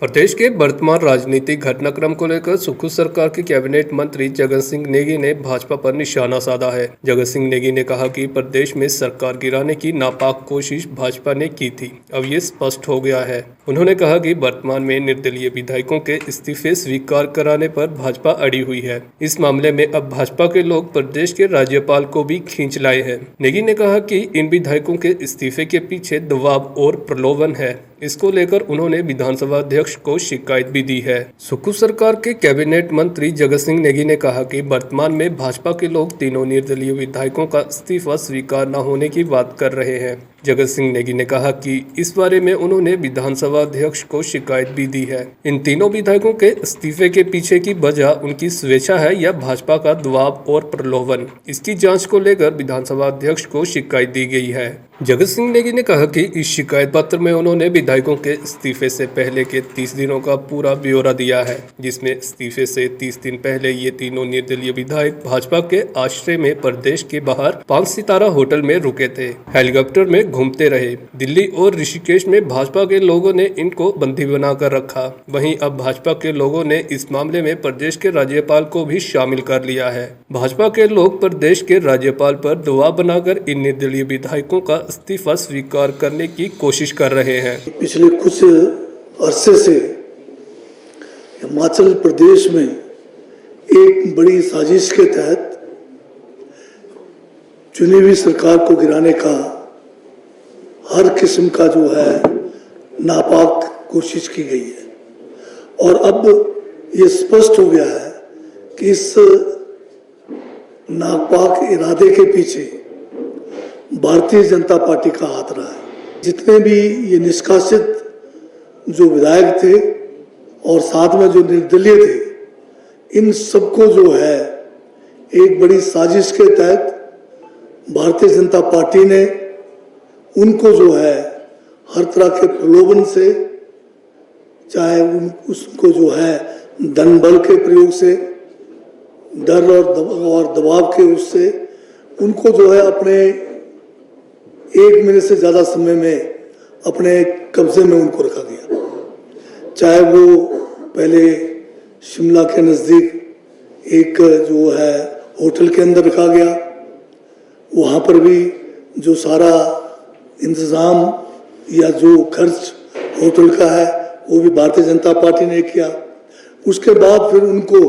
प्रदेश के वर्तमान राजनीतिक घटनाक्रम को लेकर सुखू सरकार के कैबिनेट मंत्री जगन सिंह नेगी ने भाजपा पर निशाना साधा है। जगन सिंह नेगी ने कहा कि प्रदेश में सरकार गिराने की नापाक कोशिश भाजपा ने की थी, अब ये स्पष्ट हो गया है। उन्होंने कहा कि वर्तमान में निर्दलीय विधायकों के इस्तीफे स्वीकार कराने पर भाजपा अड़ी हुई है। इस मामले में अब भाजपा के लोग प्रदेश के राज्यपाल को भी खींच लाए हैं। नेगी ने कहा कि इन विधायकों के इस्तीफे के पीछे दबाव और प्रलोभन है। इसको लेकर उन्होंने विधानसभा अध्यक्ष को शिकायत भी दी है। सुखू सरकार के कैबिनेट मंत्री जगन सिंह नेगी ने कहा कि वर्तमान में भाजपा के लोग तीनों निर्दलीय विधायकों का इस्तीफा स्वीकार न होने की बात कर रहे हैं। जगन सिंह नेगी ने कहा कि इस बारे में उन्होंने विधानसभा अध्यक्ष को शिकायत भी दी है। इन तीनों विधायकों के इस्तीफे के पीछे की वजह उनकी स्वेच्छा है या भाजपा का दबाव और प्रलोभन, इसकी जांच को लेकर विधानसभा अध्यक्ष को शिकायत दी गई है। जगन सिंह नेगी ने कहा कि इस शिकायत पत्र में उन्होंने विधायकों के इस्तीफे से पहले के 30 दिनों का पूरा ब्यौरा दिया है, जिसमें इस्तीफे से 30 दिन पहले ये तीनों निर्दलीय विधायक भाजपा के आश्रय में प्रदेश के बाहर 5 सितारा होटल में रुके थे, हेलीकॉप्टर में घूमते रहे। दिल्ली और ऋषिकेश में भाजपा के लोगों ने इनको बंदी बनाकर रखा। वहीं अब भाजपा के लोगों ने इस मामले में प्रदेश के राज्यपाल को भी शामिल कर लिया है। भाजपा के लोग प्रदेश के राज्यपाल पर दबाव बनाकर इन निर्दलीय विधायकों का इस्तीफा स्वीकार करने की कोशिश कर रहे हैं। पिछले कुछ अरसे से हिमाचल प्रदेश में एक बड़ी साजिश के तहत चुनी हुई सरकार को गिराने का हर किस्म का जो है नापाक कोशिश की गई है, और अब ये स्पष्ट हो गया है कि इस नापाक इरादे के पीछे भारतीय जनता पार्टी का हाथ रहा है। जितने भी ये निष्कासित जो विधायक थे और साथ में जो निर्दलीय थे, इन सबको जो है एक बड़ी साजिश के तहत भारतीय जनता पार्टी ने उनको जो है हर तरह के प्रलोभन से, चाहे उसको जो है धन बल के प्रयोग से, डर और दबाव के उससे, उनको जो है अपने 1 महीने से ज़्यादा समय में अपने कब्जे में उनको रखा गया। चाहे वो पहले शिमला के नज़दीक एक जो है होटल के अंदर रखा गया, वहाँ पर भी जो सारा इंतज़ाम या जो खर्च होटल का है वो भी भारतीय जनता पार्टी ने किया। उसके बाद फिर उनको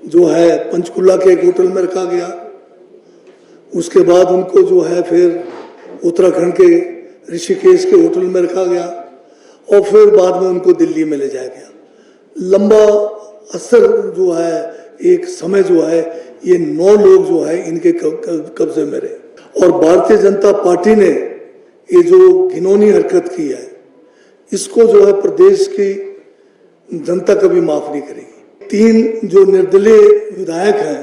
जो है पंचकुला के एक होटल में रखा गया। उसके बाद उनको जो है फिर उत्तराखंड के ऋषिकेश के होटल में रखा गया, और फिर बाद में उनको दिल्ली में ले जाया गया। लंबा असर जो है, एक समय जो है, ये 9 लोग जो है इनके कब्जे में रहे। और भारतीय जनता पार्टी ने ये जो घिनौनी हरकत की है, इसको जो है प्रदेश की जनता कभी माफ नहीं करेगी। 3 जो निर्दलीय विधायक हैं,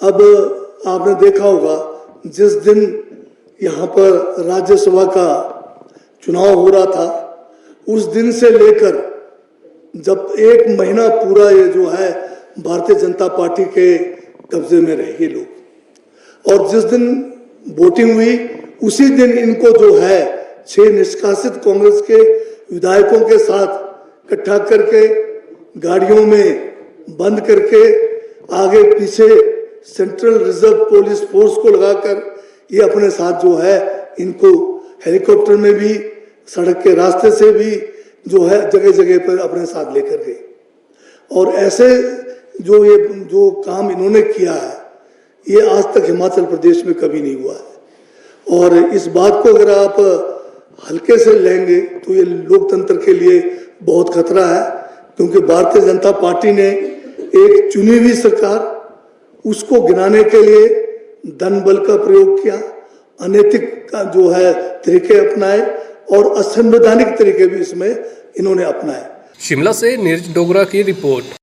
अब आपने देखा होगा जिस दिन यहाँ पर राज्यसभा का चुनाव हो रहा था, उस दिन से लेकर जब 1 महीना पूरा ये जो है भारतीय जनता पार्टी के कब्जे में रहे ये लोग, और जिस दिन वोटिंग हुई उसी दिन इनको जो है 6 निष्कासित कांग्रेस के विधायकों के साथ इकट्ठा करके गाड़ियों में बंद करके आगे पीछे सेंट्रल रिजर्व पुलिस फोर्स को लगाकर ये अपने साथ जो है इनको हेलीकॉप्टर में भी, सड़क के रास्ते से भी जो है जगह जगह पर अपने साथ लेकर गए। और ऐसे जो ये जो काम इन्होंने किया है, ये आज तक हिमाचल प्रदेश में कभी नहीं हुआ है। और इस बात को अगर आप हल्के से लेंगे तो ये लोकतंत्र के लिए बहुत खतरा है, क्योंकि भारतीय जनता पार्टी ने एक चुनी हुई सरकार, उसको गिराने के लिए धन बल का प्रयोग किया, अनैतिक का जो है तरीके अपनाए, और असंवैधानिक तरीके भी इसमें इन्होंने अपनाए। शिमला से नीरज डोगरा की रिपोर्ट।